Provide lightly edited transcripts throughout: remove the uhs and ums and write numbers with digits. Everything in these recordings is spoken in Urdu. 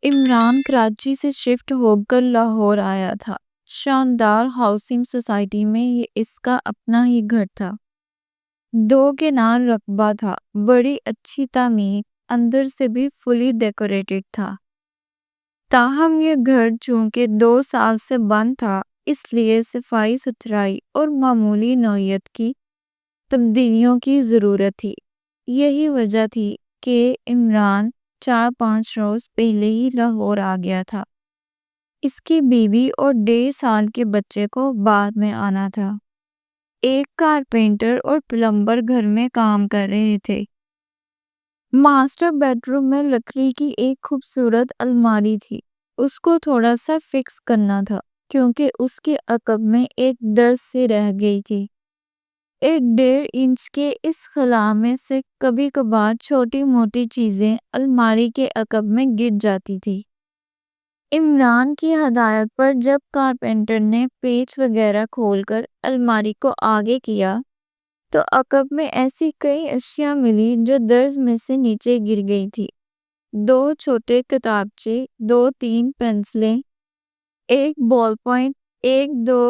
عمران کراچی سے شفٹ ہو کر لاہور آیا تھا۔ شاندار ہاؤسنگ سوسائٹی میں یہ اس کا اپنا ہی گھر تھا۔ 2 کنار رقبہ تھا، بڑی اچھی تعمیر، اندر سے بھی فلی ڈیکوریٹڈ تھا۔ تاہم یہ گھر چونکہ 2 سال سے بند تھا، اس لیے صفائی ستھرائی اور معمولی نوعیت کی تبدیلیوں کی ضرورت تھی۔ یہی وجہ تھی کہ عمران 4-5 روز پہلے ہی لاہور آ گیا تھا۔ اس کی بیوی اور 1.5 سال کے بچے کو بعد میں آنا تھا۔ ایک کارپینٹر اور پلمبر گھر میں کام کر رہے تھے۔ ماسٹر بیڈ روم میں لکڑی کی ایک خوبصورت الماری تھی۔ اس کو تھوڑا سا فکس کرنا تھا کیونکہ اس کے عقب میں ایک درز سے رہ گئی تھی۔ 1.5 انچ کے اس خلا میں سے کبھی کبھار چھوٹی موٹی چیزیں الماری کے عقب میں گر جاتی تھی۔ عمران کی ہدایت پر جب کارپینٹر نے پیچ وغیرہ کھول کر الماری کو آگے کیا تو عقب میں ایسی کئی اشیاء ملی جو درز میں سے نیچے گر گئی تھی۔ 2 چھوٹے کتابچے، 2-3 پنسلیں، ایک بال پوائنٹ، 1-2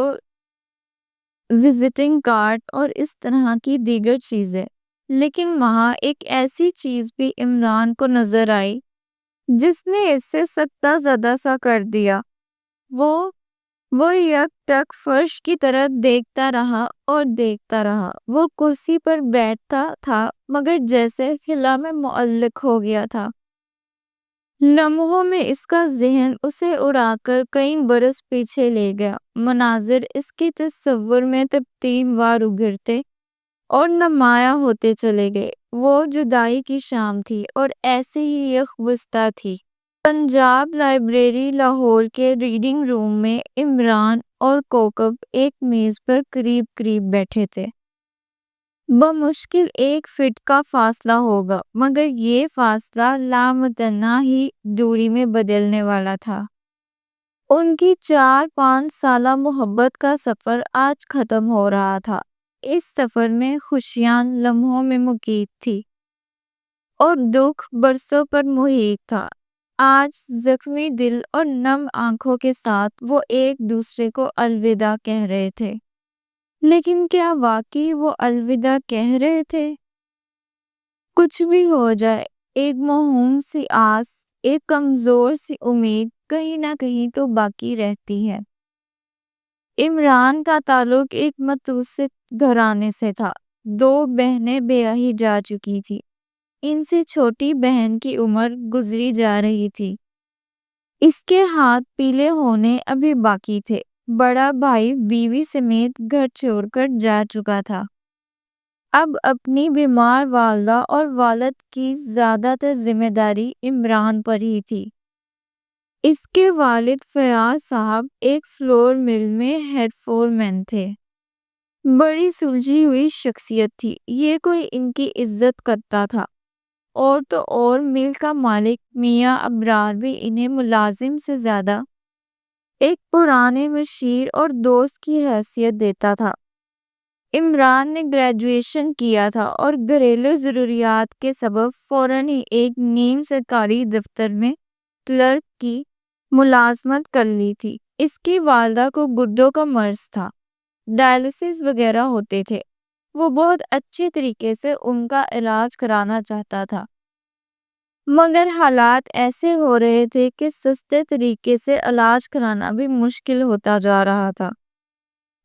وزٹنگ کارڈ اور اس طرح کی دیگر چیزیں۔ لیکن وہاں ایک ایسی چیز بھی عمران کو نظر آئی جس نے اسے سکتہ زدہ سا کر دیا۔ وہ یک ٹک فرش کی طرف دیکھتا رہا اور دیکھتا رہا۔ وہ کرسی پر بیٹھتا تھا مگر جیسے خلا میں معلق ہو گیا تھا۔ لمحوں میں اس کا ذہن اسے اڑا کر کئی برس پیچھے لے گیا۔ مناظر اس کے تصور میں ترتیب وار ابھرتے اور نمایاں ہوتے چلے گئے۔ وہ جدائی کی شام تھی اور ایسے ہی یکبستہ تھی۔ پنجاب لائبریری لاہور کے ریڈنگ روم میں عمران اور کوکب ایک میز پر قریب قریب بیٹھے تھے۔ بمشکل 1 فٹ کا فاصلہ ہوگا مگر یہ فاصلہ لامتناہی ہی دوری میں بدلنے والا تھا۔ ان کی 4-5 سالہ محبت کا سفر آج ختم ہو رہا تھا۔ اس سفر میں خوشیاں لمحوں میں مقید تھی اور دکھ برسوں پر محیط تھا۔ آج زخمی دل اور نم آنکھوں کے ساتھ وہ ایک دوسرے کو الوداع کہہ رہے تھے۔ لیکن کیا واقعی وہ الوداع کہہ رہے تھے؟ کچھ بھی ہو جائے، ایک موہوم سی آس، ایک کمزور سی امید کہیں نہ کہیں تو باقی رہتی ہے۔ عمران کا تعلق ایک متوسط گھرانے سے تھا۔ 2 بہنیں بیاہی جا چکی تھی۔ ان سے چھوٹی بہن کی عمر گزری جا رہی تھی۔ اس کے ہاتھ پیلے ہونے ابھی باقی تھے۔ بڑا بھائی بیوی سمیت گھر چھوڑ کر جا چکا تھا۔ اب اپنی بیمار والدہ اور والد کی زیادہ تر ذمہ داری عمران پر ہی تھی۔ اس کے والد فیاض صاحب ایک فلور مل میں ہیڈ فورمین تھے۔ بڑی سلجھی ہوئی شخصیت تھی۔ یہ کوئی ان کی عزت کرتا تھا۔ اور تو اور مل کا مالک میاں ابرار بھی انہیں ملازم سے زیادہ ایک پرانے مشیر اور دوست کی حیثیت دیتا تھا۔ عمران نے گریجویشن کیا تھا اور گھریلو ضروریات کے سبب فوراً ہی ایک نیم سرکاری دفتر میں کلرک کی ملازمت کر لی تھی۔ اس کی والدہ کو گردوں کا مرض تھا، ڈائلسس وغیرہ ہوتے تھے۔ وہ بہت اچھے طریقے سے ان کا علاج کرانا چاہتا تھا مگر حالات ایسے ہو رہے تھے کہ سستے طریقے سے علاج کرانا بھی مشکل ہوتا جا رہا تھا۔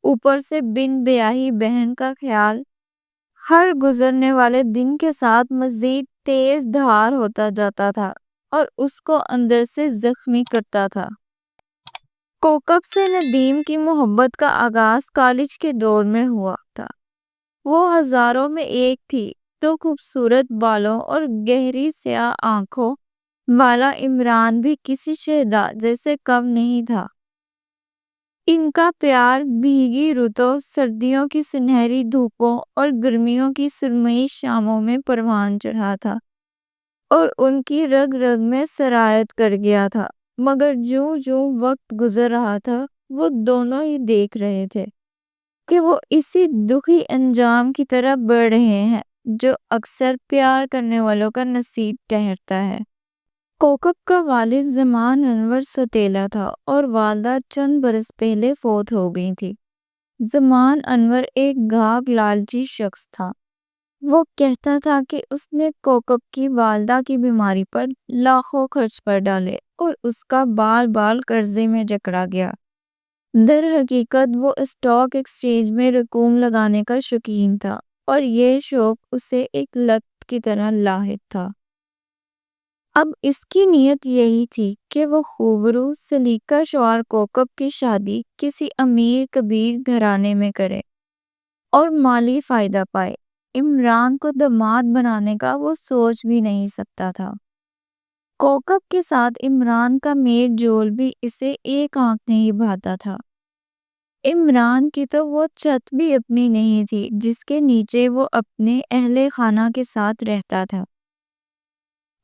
اوپر سے بن بیاہی بہن کا خیال ہر گزرنے والے دن کے ساتھ مزید تیز دھار ہوتا جاتا تھا اور اس کو اندر سے زخمی کرتا تھا۔ کوکب سے ندیم کی محبت کا آغاز کالج کے دور میں ہوا تھا۔ وہ ہزاروں میں ایک تھی تو خوبصورت بالوں اور گہری سیاہ آنکھوں والا عمران بھی کسی شہزادے سے کم نہیں تھا۔ ان کا پیار بھیگی رتوں، سردیوں کی سنہری دھوپوں اور گرمیوں کی سرمئی شاموں میں پروان چڑھا تھا اور ان کی رگ رگ میں سرایت کر گیا تھا۔ مگر جوں جوں وقت گزر رہا تھا وہ دونوں ہی دیکھ رہے تھے کہ وہ اسی دکھی انجام کی طرف بڑھ رہے ہیں جو اکثر پیار کرنے والوں کا نصیب ٹھہرتا ہے۔ کوکب کا والد زمان انور ستیلا تھا اور والدہ چند برس پہلے فوت ہو گئی تھی۔ زمان انور ایک گھاگ لالچی شخص تھا۔ وہ کہتا تھا کہ اس نے کوکب کی والدہ کی بیماری پر لاکھوں خرچ کر ڈالے اور اس کا بال بال قرضے میں جکڑا گیا۔ در حقیقت وہ اسٹاک ایکسچینج میں رقوم لگانے کا شوقین تھا اور یہ شوق اسے ایک لت کی طرح لاحق تھا۔ اب اس کی نیت یہی تھی کہ وہ خوبرو سلیقہ شعار کوکب کی شادی کسی امیر کبیر گھرانے میں کرے اور مالی فائدہ پائے۔ عمران کو داماد بنانے کا وہ سوچ بھی نہیں سکتا تھا۔ کوکب کے ساتھ عمران کا میل جول بھی اسے ایک آنکھ نہیں بھاتا تھا۔ عمران کی تو وہ چھت بھی اپنی نہیں تھی جس کے نیچے وہ اپنے اہل خانہ کے ساتھ رہتا تھا۔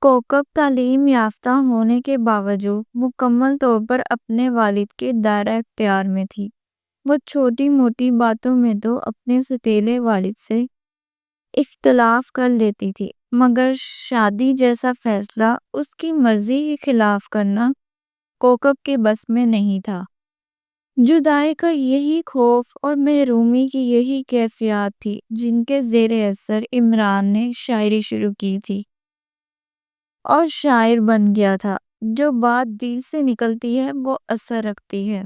کوکب تعلیم یافتہ ہونے کے باوجود مکمل طور پر اپنے والد کے دائرہ اختیار میں تھی۔ وہ چھوٹی موٹی باتوں میں تو اپنے ستیلے والد سے اختلاف کر لیتی تھی، مگر شادی جیسا فیصلہ اس کی مرضی کے خلاف کرنا کوکب کے بس میں نہیں تھا۔ جدائی کا یہی خوف اور محرومی کی یہی کیفیات تھی جن کے زیر اثر عمران نے شاعری شروع کی تھی اور شاعر بن گیا تھا۔ جو بات دل سے نکلتی ہے وہ اثر رکھتی ہے۔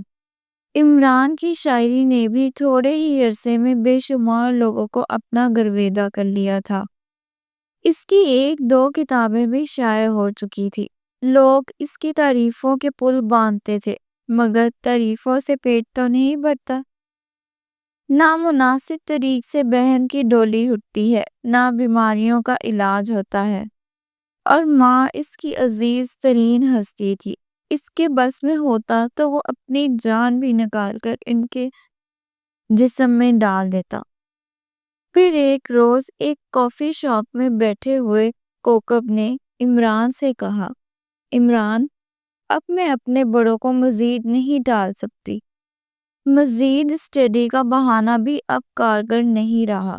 عمران کی شاعری نے بھی تھوڑے ہی عرصے میں بے شمار لوگوں کو اپنا گرویدہ کر لیا تھا۔ اس کی ایک دو کتابیں بھی شائع ہو چکی تھی۔ لوگ اس کی تعریفوں کے پل باندھتے تھے، مگر تعریفوں سے پیٹ تو نہیں بھرتا۔ نہ مناسب طریق سے بہن کی ڈولی اٹھتی ہے، نہ بیماریوں کا علاج ہوتا ہے، اور ماں اس کی عزیز ترین ہستی تھی۔ اس کے بس میں ہوتا تو وہ اپنی جان بھی نکال کر ان کے جسم میں ڈال دیتا۔ پھر ایک روز ایک کافی شاپ میں بیٹھے ہوئے کوکب نے عمران سے کہا، عمران، اب میں اپنے بڑوں کو مزید نہیں ٹال سکتی۔ مزید اسٹڈی کا بہانہ بھی اب کارگر نہیں رہا۔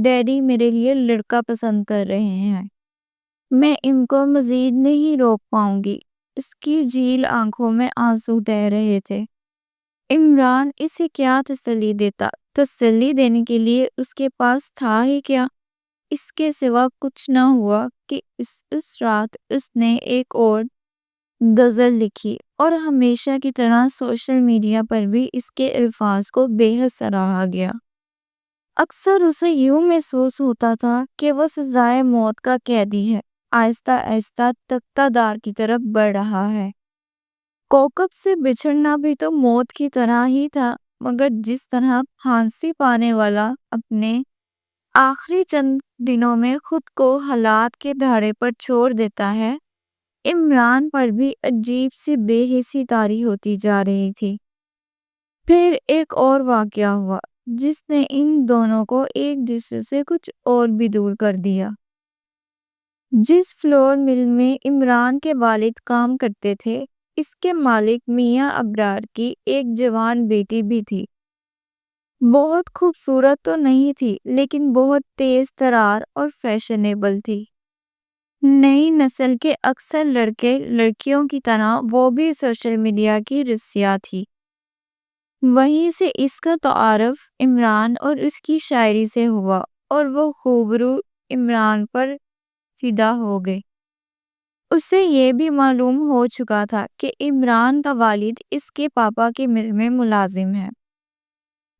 ڈیڈی میرے لیے لڑکا پسند کر رہے ہیں۔ میں ان کو مزید نہیں روک پاؤں گی۔ اس کی جھیل آنکھوں میں آنسو بہہ رہے تھے۔ عمران اسے کیا تسلی دیتا؟ تسلی دینے کے لیے اس کے پاس تھا ہی کیا؟ اس کے سوا کچھ نہ ہوا کہ اس رات اس نے ایک اور غزل لکھی اور ہمیشہ کی طرح سوشل میڈیا پر بھی اس کے الفاظ کو بے حد سراہا گیا۔ اکثر اسے یوں محسوس ہوتا تھا کہ وہ سزائے موت کا قیدی ہے، آہستہ آہستہ تختہ دار کی طرف بڑھ رہا ہے۔ کوکب سے بچھڑنا بھی تو موت کی طرح ہی تھا، مگر جس طرح پھانسی پانے والا اپنے آخری چند دنوں میں خود کو حالات کے دھارے پر چھوڑ دیتا ہے، عمران پر بھی عجیب سی بے حسی طاری ہوتی جا رہی تھی۔ پھر ایک اور واقعہ ہوا جس نے ان دونوں کو ایک دوسرے سے کچھ اور بھی دور کر دیا۔ جس فلور مل میں عمران کے والد کام کرتے تھے، اس کے مالک میاں ابرار کی ایک جوان بیٹی بھی تھی۔ بہت خوبصورت تو نہیں تھی، لیکن بہت تیز ترار اور فیشنیبل تھی۔ نئی نسل کے اکثر لڑکے لڑکیوں کی طرح وہ بھی سوشل میڈیا کی رسیا تھی۔ وہیں سے اس کا تعارف عمران اور اس کی شاعری سے ہوا اور وہ خوبرو عمران پر فدا ہو گئے۔ اسے یہ بھی معلوم ہو چکا تھا کہ عمران کا والد اس کے پاپا کی مل میں ملازم ہے۔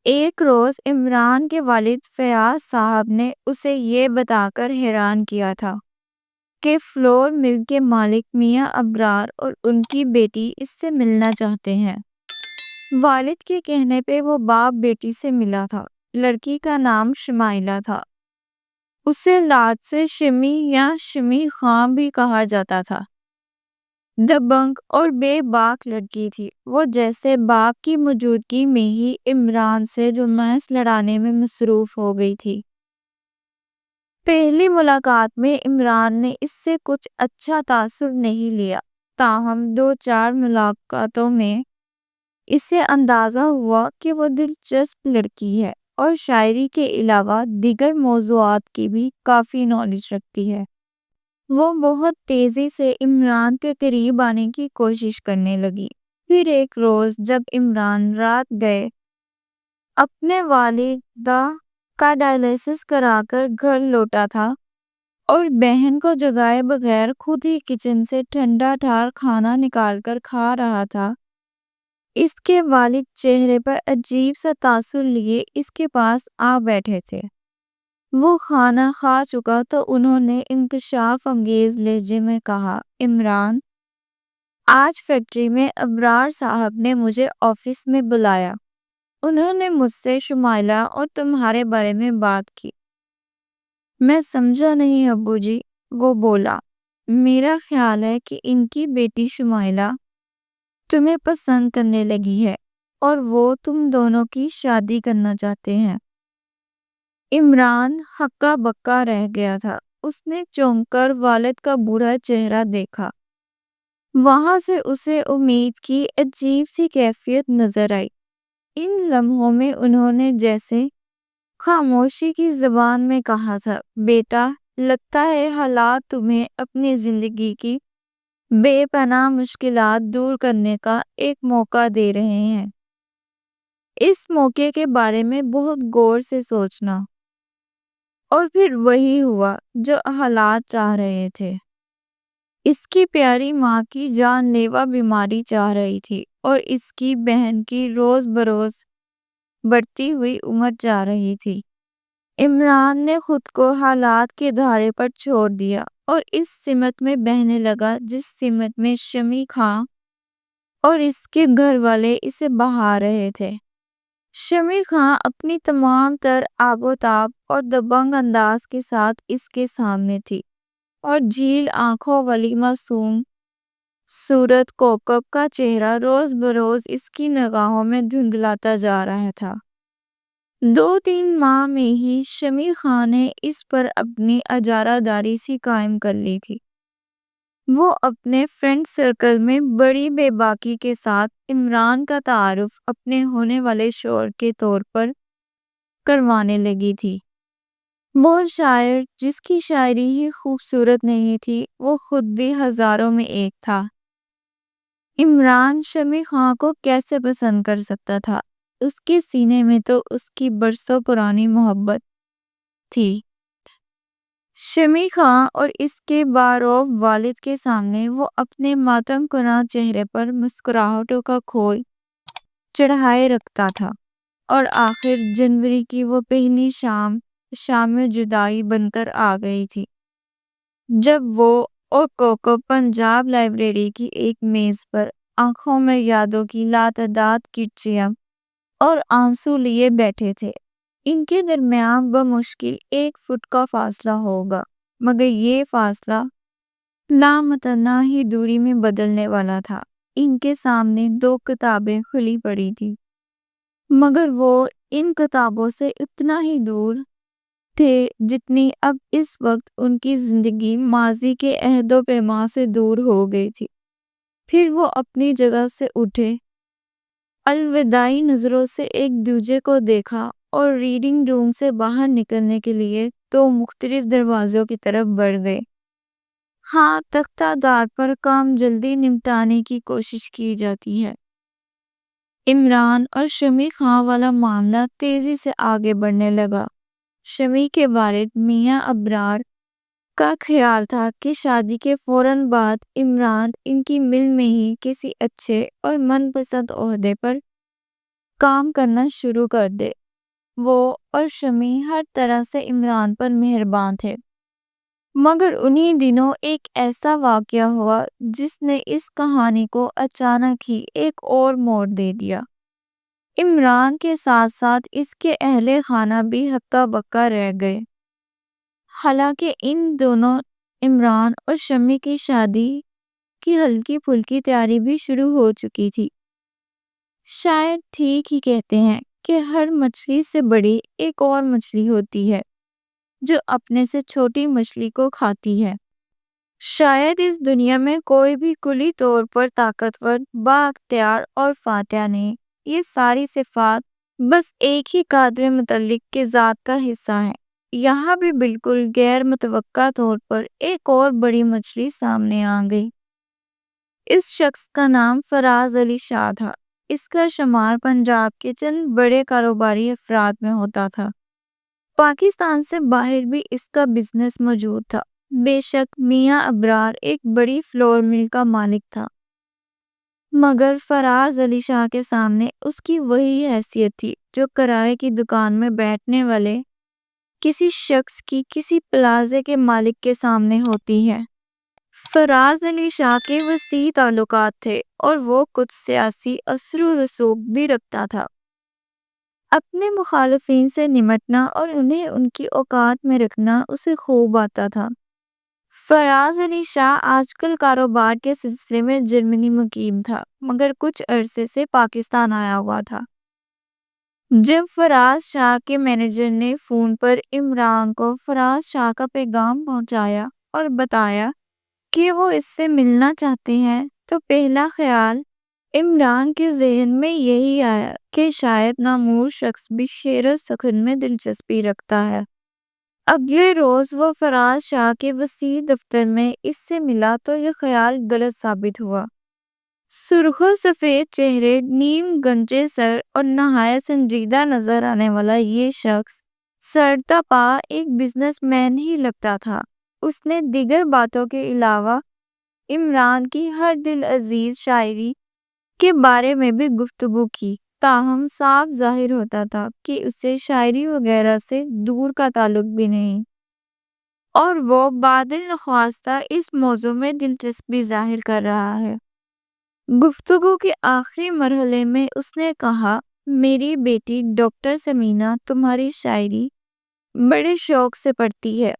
ایک روز عمران کے والد فیاض صاحب نے اسے یہ بتا کر حیران کیا تھا کہ فلور مل کے مالک میاں ابرار اور ان کی بیٹی اس سے ملنا چاہتے ہیں۔ والد کے کہنے پہ وہ باپ بیٹی سے ملا تھا۔ لڑکی کا نام شمائلہ تھا۔ اسے لاد سے شمی یا شمی خان بھی کہا جاتا تھا۔ دبنگ اور بے باک لڑکی تھی۔ وہ جیسے باپ کی موجودگی میں ہی عمران سے رومانس لڑانے میں مصروف ہو گئی تھی۔ پہلی ملاقات میں عمران نے اس سے کچھ اچھا تاثر نہیں لیا، تاہم دو چار ملاقاتوں میں اسے اندازہ ہوا کہ وہ دلچسپ لڑکی ہے اور شاعری کے علاوہ دیگر موضوعات کی بھی کافی نالج رکھتی ہے۔ وہ بہت تیزی سے عمران کے قریب آنے کی کوشش کرنے لگی۔ پھر ایک روز جب عمران رات گئے اپنے والدہ کا ڈائلیسس کرا کر گھر لوٹا تھا اور بہن کو جگائے بغیر خود ہی کچن سے ٹھنڈا ٹھار کھانا نکال کر کھا رہا تھا، اس کے والد چہرے پر عجیب سا تاثر لیے اس کے پاس آ بیٹھے تھے۔ وہ کھانا کھا چکا تو انہوں نے انکشاف انگیز لہجے میں کہا، عمران، آج فیکٹری میں ابرار صاحب نے مجھے آفس میں بلایا۔ انہوں نے مجھ سے شمائلہ اور تمہارے بارے میں بات کی۔ میں سمجھا نہیں ابو جی، وہ بولا۔ میرا خیال ہے کہ ان کی بیٹی شمائلہ تمہیں پسند کرنے لگی ہے اور وہ تم دونوں کی شادی کرنا چاہتے ہیں۔ عمران ہکا بکا رہ گیا تھا۔ اس نے چونک کر والد کا برا چہرہ دیکھا۔ وہاں سے اسے امید کی عجیب سی کیفیت نظر آئی۔ ان لمحوں میں انہوں نے جیسے خاموشی کی زبان میں کہا تھا، بیٹا، لگتا ہے حالات تمہیں اپنی زندگی کی بے پناہ مشکلات دور کرنے کا ایک موقع دے رہے ہیں۔ اس موقع کے بارے میں بہت غور سے سوچنا۔ اور پھر وہی ہوا جو حالات چاہ رہے تھے۔ اس کی پیاری ماں کی جان لیوا بیماری چاہ رہی تھی اور اس کی بہن کی روز بروز بڑھتی ہوئی عمر چاہ رہی تھی۔ عمران نے خود کو حالات کے دھارے پر چھوڑ دیا اور اس سمت میں بہنے لگا جس سمت میں شمی خان اور اس کے گھر والے اسے بہا رہے تھے۔ شمی خان اپنی تمام تر آب و تاب اور دبنگ انداز کے ساتھ اس کے سامنے تھی اور جھیل آنکھوں والی معصوم صورت کوکب کا چہرہ روز بروز اس کی نگاہوں میں دھندلاتا جا رہا تھا۔ 2-3 ماہ میں ہی شمی خان نے اس پر اپنی اجارہ داری سی قائم کر لی تھی۔ وہ اپنے فرینڈ سرکل میں بڑی بے باکی کے ساتھ عمران کا تعارف اپنے ہونے والے شوہر کے طور پر کروانے لگی تھی۔ وہ شاعر جس کی شاعری ہی خوبصورت نہیں تھی، وہ خود بھی ہزاروں میں ایک تھا۔ عمران شمی خان کو کیسے پسند کر سکتا تھا؟ اس کے سینے میں تو اس کی برسوں پرانی محبت تھی۔ شمی خان اور اس کے باروف والد کے سامنے وہ اپنے ماتم کناں چہرے پر مسکراہٹوں کا کھول چڑھائے رکھتا تھا، اور آخر جنوری کی وہ پہلی شام جدائی بن کر آ گئی تھی، جب وہ اور کوکب پنجاب لائبریری کی ایک میز پر آنکھوں میں یادوں کی لاتعداد کرچیاں اور آنسو لیے بیٹھے تھے۔ ان کے درمیان بمشکل 1 فٹ کا فاصلہ ہوگا، مگر یہ فاصلہ لامتناہی دوری میں بدلنے والا تھا۔ ان کے سامنے 2 کتابیں کھلی پڑی تھی، مگر وہ ان کتابوں سے اتنا ہی دور تھے جتنی اب اس وقت ان کی زندگی ماضی کے عہد و پیماں سے دور ہو گئی تھی۔ پھر وہ اپنی جگہ سے اٹھے، الوداعی نظروں سے ایک دوسرے کو دیکھا اور ریڈنگ روم سے باہر نکلنے کے لیے 2 مختلف دروازوں کی طرف بڑھ گئے۔ ہاں، تختہ دار پر کام جلدی نمٹانے کی کوشش کی جاتی ہے۔ عمران اور شمی خان والا معاملہ تیزی سے آگے بڑھنے لگا۔ شمی کے والد میاں ابرار کا خیال تھا کہ شادی کے فوراً بعد عمران ان کی مل میں ہی کسی اچھے اور من پسند عہدے پر کام کرنا شروع کر دے۔ وہ اور شمی ہر طرح سے عمران پر مہربان تھے، مگر انہی دنوں ایک ایسا واقعہ ہوا جس نے اس کہانی کو اچانک ہی ایک اور موڑ دے دیا۔ عمران کے ساتھ ساتھ اس کے اہل خانہ بھی ہکا بکا رہ گئے۔ حالانکہ ان دونوں عمران اور شمی کی شادی کی ہلکی پھلکی تیاری بھی شروع ہو چکی تھی۔ شاید ٹھیک ہی کہتے ہیں کہ ہر مچھلی سے بڑی ایک اور مچھلی ہوتی ہے جو اپنے سے چھوٹی مچھلی کو کھاتی ہے۔ شاید اس دنیا میں کوئی بھی کلی طور پر طاقتور، بااختیار اور فاتح نہیں۔ یہ ساری صفات بس ایک ہی قادر متعلق کے ذات کا حصہ ہیں۔ یہاں بھی بالکل غیر متوقع طور پر ایک اور بڑی مچھلی سامنے آ گئی۔ اس شخص کا نام فراز علی شاہ تھا۔ اس کا شمار پنجاب کے چند بڑے کاروباری افراد میں ہوتا تھا۔ پاکستان سے باہر بھی اس کا بزنس موجود تھا۔ بے شک میاں ابرار ایک بڑی فلور مل کا مالک تھا، مگر فراز علی شاہ کے سامنے اس کی وہی حیثیت تھی جو کرائے کی دکان میں بیٹھنے والے کسی شخص کی کسی پلازے کے مالک کے سامنے ہوتی ہے۔ فراز علی شاہ کے وسیع تعلقات تھے اور وہ کچھ سیاسی اثر و رسوخ بھی رکھتا تھا۔ اپنے مخالفین سے نمٹنا اور انہیں ان کی اوقات میں رکھنا اسے خوب آتا تھا۔ فراز علی شاہ آج کل کاروبار کے سلسلے میں جرمنی مقیم تھا، مگر کچھ عرصے سے پاکستان آیا ہوا تھا۔ جب فراز شاہ کے مینیجر نے فون پر عمران کو فراز شاہ کا پیغام پہنچایا اور بتایا کہ وہ اس سے ملنا چاہتے ہیں، تو پہلا خیال عمران کے ذہن میں یہی آیا کہ شاید نامور شخص بھی شعر و سخن میں دلچسپی رکھتا ہے۔ اگلے روز وہ فراز شاہ کے وسیع دفتر میں اس سے ملا تو یہ خیال غلط ثابت ہوا۔ سرخ و سفید چہرے، نیم گنجے سر اور نہایت سنجیدہ نظر آنے والا یہ شخص سرتا پا ایک بزنس مین ہی لگتا تھا۔ اس نے دیگر باتوں کے علاوہ عمران کی ہر دل عزیز شاعری کے بارے میں بھی گفتگو کی، تاہم صاف ظاہر ہوتا تھا کہ اسے شاعری وغیرہ سے دور کا تعلق بھی نہیں، اور وہ بادل نخواستہ اس موضوع میں دلچسپی ظاہر کر رہا ہے۔ گفتگو کے آخری مرحلے میں اس نے کہا، میری بیٹی ڈاکٹر سمینا تمہاری شاعری بڑے شوق سے پڑھتی ہے،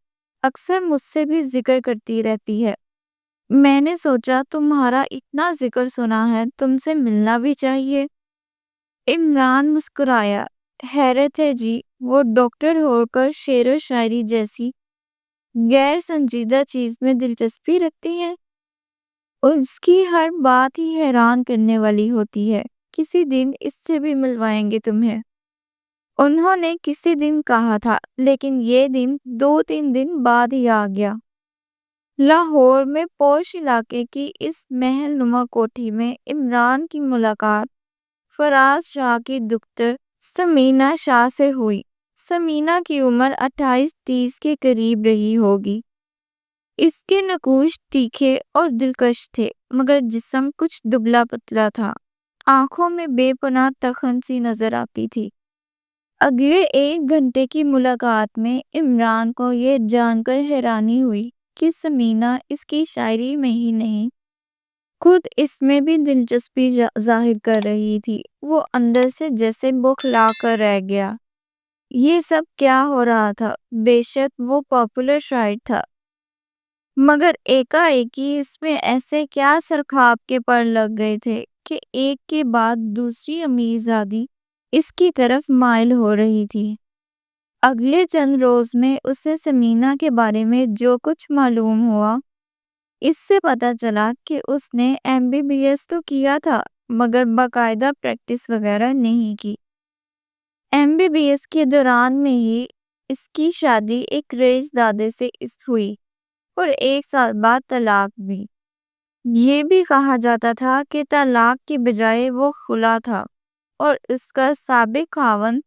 اکثر مجھ سے بھی ذکر کرتی رہتی ہے۔ میں نے سوچا تمہارا اتنا ذکر سنا ہے، تم سے ملنا بھی چاہیے۔ عمران مسکرایا، حیرت ہے جی، وہ ڈاکٹر ہو کر شعر و شاعری جیسی غیر سنجیدہ چیز میں دلچسپی رکھتی ہیں؟ اس کی ہر بات ہی حیران کرنے والی ہوتی ہے۔ کسی دن اس سے بھی ملوائیں گے تمہیں، انہوں نے کسی دن کہا تھا، لیکن یہ دن 2-3 دن بعد ہی آ گیا۔ لاہور میں پوش علاقے کی اس محل نما کوٹھی میں عمران کی ملاقات فراز شاہ کی دختر سمینا شاہ سے ہوئی۔ سمینا کی عمر 28-30 کے قریب رہی ہوگی۔ اس کے نقوش تیکھے اور دلکش تھے، مگر جسم کچھ دبلا پتلا تھا۔ آنکھوں میں بے پناہ تخن سی نظر آتی تھی۔ اگلے 1 گھنٹے کی ملاقات میں عمران کو یہ جان کر حیرانی ہوئی کہ سمینا اس کی شاعری میں ہی نہیں، خود اس میں بھی دلچسپی ظاہر کر رہی تھی۔ وہ اندر سے جیسے بوکھلا کر رہ گیا۔ یہ سب کیا ہو رہا تھا؟ بے شک وہ پاپولر شاعر تھا، مگر ایک اس میں ایسے کیا سرخاب کے پر لگ گئے تھے کہ ایک کے بعد دوسری امیرزادی اس کی طرف مائل ہو رہی تھی۔ اگلے چند روز میں اسے سمینا کے بارے میں جو کچھ معلوم ہوا، اس سے پتا چلا کہ اس نے MBBS تو کیا تھا، مگر باقاعدہ پریکٹس وغیرہ نہیں کی۔ MBBS کے دوران میں ہی اس کی شادی ایک رئیس دادے سے ہوئی اور 1 سال بعد طلاق بھی۔ یہ بھی کہا جاتا تھا کہ طلاق کی بجائے وہ خلا تھا اور اس کا سابق خاوند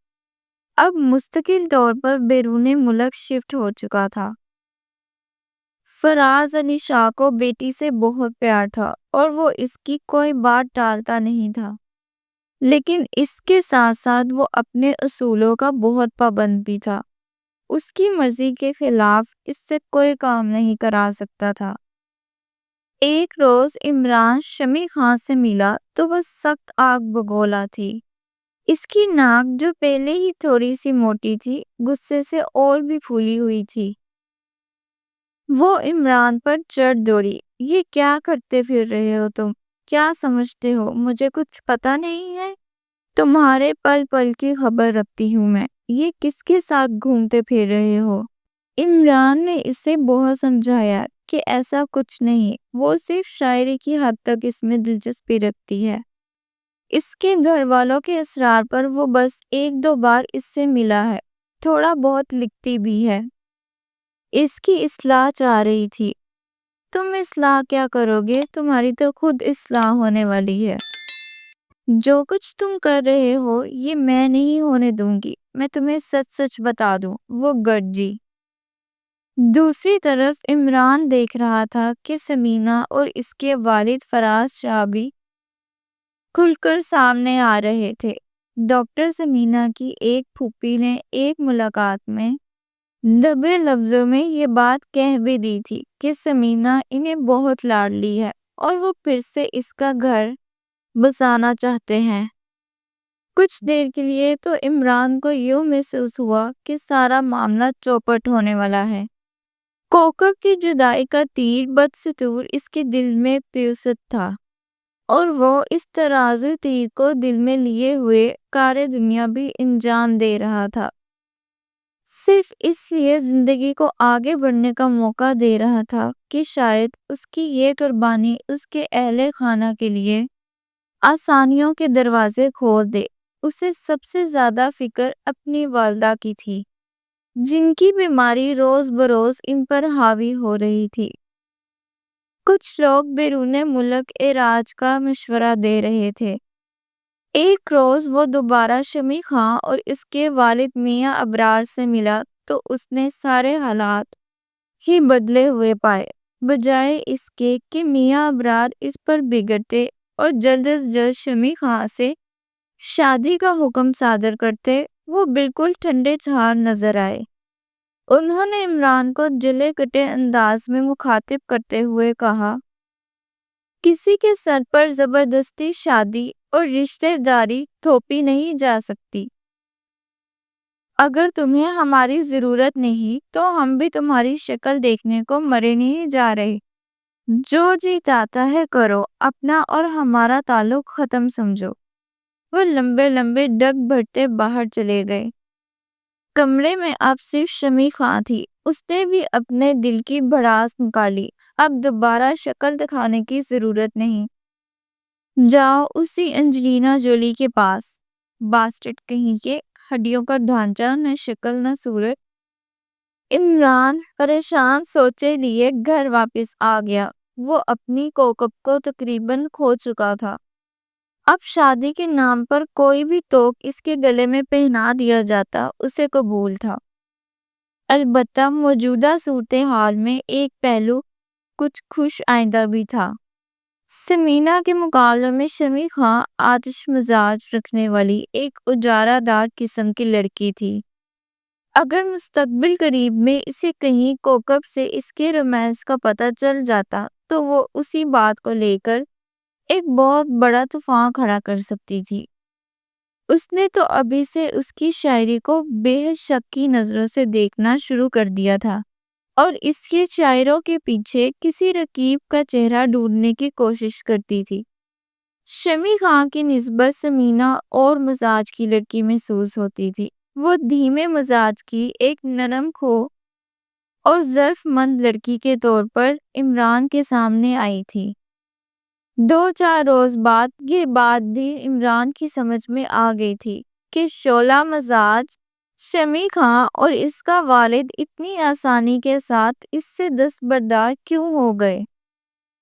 اب مستقل طور پر بیرون ملک شفٹ ہو چکا تھا۔ فراز علی شاہ کو بیٹی سے بہت پیار تھا اور وہ اس کی کوئی بات ٹالتا نہیں تھا، لیکن اس کے ساتھ ساتھ وہ اپنے اصولوں کا بہت پابند بھی تھا۔ اس کی مرضی کے خلاف اس سے کوئی کام نہیں کرا سکتا تھا۔ ایک روز عمران شمی خان سے ملا تو وہ سخت آگ بگولا تھی۔ اس کی ناک جو پہلے ہی تھوڑی سی موٹی تھی، غصے سے اور بھی پھولی ہوئی تھی۔ وہ عمران پر چڑھ دوڑی، یہ کیا کرتے پھر رہے ہو تم؟ کیا سمجھتے ہو مجھے کچھ پتا نہیں ہے؟ تمہارے پل پل کی خبر رکھتی ہوں میں، یہ کس کے ساتھ گھومتے پھر رہے ہو؟ عمران نے اسے بہت سمجھایا کہ ایسا کچھ نہیں، وہ صرف شاعری کی حد تک اس میں دلچسپی رکھتی ہے۔ اس کے گھر والوں کے اصرار پر وہ بس 1-2 بار اس سے ملا ہے، تھوڑا بہت لکھتی بھی ہے۔ اس کی اصلاح چاہ رہی تھی۔ تم اصلاح کیا کرو گے؟ تمہاری تو خود اصلاح ہونے والی ہے۔ جو کچھ تم کر رہے ہو یہ میں نہیں ہونے دوں گی۔ میں تمہیں سچ سچ بتا دوں، وہ گرجی۔ دوسری طرف عمران دیکھ رہا تھا کہ سمینہ اور اس کے والد فراز شاہ بھی کھل کر سامنے آ رہے تھے۔ ڈاکٹر سمینہ کی ایک پھوپھی نے ایک ملاقات میں دبے لفظوں میں یہ بات کہہ بھی دی تھی کہ سمینہ انہیں بہت لاڈلی ہے اور وہ پھر سے اس کا گھر بسانا چاہتے ہیں۔ کچھ دیر کے لیے تو عمران کو یوں محسوس ہوا کہ سارا معاملہ چوپٹ ہونے والا ہے۔ کوکب کی جدائی کا تیر بدستور اس کے دل میں پیوست تھا اور وہ اس ترازو تیر کو دل میں لیے ہوئے کار دنیا بھی انجام دے رہا تھا، صرف اس لیے زندگی کو آگے بڑھنے کا موقع دے رہا تھا کہ شاید اس کی یہ قربانی اس کے اہل خانہ کے لیے آسانیوں کے دروازے کھول دے۔ اسے سب سے زیادہ فکر اپنی والدہ کی تھی، جن کی بیماری روز بروز ان پر حاوی ہو رہی تھی۔ کچھ لوگ بیرون ملک علاج کا مشورہ دے رہے تھے۔ ایک روز وہ دوبارہ شمی خان اور اس کے والد میاں ابرار سے ملا تو اس نے سارے حالات ہی بدلے ہوئے پائے۔ بجائے اس کے کہ میاں ابرار اس پر بگڑتے اور جلد از جلد شمی خان سے شادی کا حکم صادر کرتے، وہ بالکل ٹھنڈے ٹھار نظر آئے۔ انہوں نے عمران کو جلے کٹے انداز میں مخاطب کرتے ہوئے کہا، کسی کے سر پر زبردستی شادی اور رشتہ داری تھوپی نہیں جا سکتی۔ اگر تمہیں ہماری ضرورت نہیں تو ہم بھی تمہاری شکل دیکھنے کو مرے نہیں جا رہے۔ جو جی چاہتا ہے کرو، اپنا اور ہمارا تعلق ختم سمجھو۔ وہ لمبے لمبے ڈگ بھرتے باہر چلے گئے۔ کمرے میں اب صرف شمی خان تھی۔ اس نے بھی اپنے دل کی بھڑاس نکالی۔ اب دوبارہ شکل دکھانے کی ضرورت نہیں۔ جاؤ اسی انجلینا جولی کے پاس، باسٹرڈ کہیں کے، ہڈیوں کا ڈھانچہ، نہ شکل نہ صورت۔ عمران پریشان سوچے لیے گھر واپس آ گیا۔ وہ اپنی کوکب کو تقریباً کھو چکا تھا۔ اب شادی کے نام پر کوئی بھی توق اس کے گلے میں پہنا دیا جاتا اسے قبول تھا۔ البتہ موجودہ صورتحال میں ایک پہلو کچھ خوش آئندہ بھی تھا۔ سمینہ کے مقابلے میں شمی خان آتش مزاج رکھنے والی ایک اجارہ دار قسم کی لڑکی تھی۔ اگر مستقبل قریب میں اسے کہیں کوکب سے اس کے رومانس کا پتہ چل جاتا تو وہ اسی بات کو لے کر ایک بہت بڑا طوفان کھڑا کر سکتی تھی۔ اس نے تو ابھی سے اس کی شاعری کو بے حد شک کی نظروں سے دیکھنا شروع کر دیا تھا اور اس کے شاعروں کے پیچھے کسی رقیب کا چہرہ ڈھونڈنے کی کوشش کرتی تھی۔ شمی خان کی نسبت سمینہ اور مزاج کی لڑکی محسوس ہوتی تھی۔ وہ دھیمے مزاج کی ایک نرم خو اور ظرف مند لڑکی کے طور پر عمران کے سامنے آئی تھی۔ 2-4 روز بعد یہ بات بھی عمران کی سمجھ میں آ گئی تھی کہ شعلہ مزاج شمی خان اور اس کا والد اتنی آسانی کے ساتھ اس سے دستبردار کیوں ہو گئے۔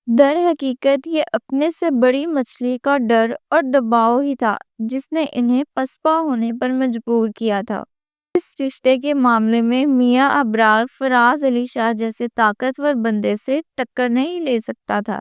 در حقیقت یہ اپنے سے بڑی مچھلی کا ڈر اور دباؤ ہی تھا جس نے انہیں پسپا ہونے پر مجبور کیا تھا۔ اس رشتے کے معاملے میں میاں ابرار فراز علی شاہ جیسے طاقتور بندے سے ٹکر نہیں لے سکتا تھا۔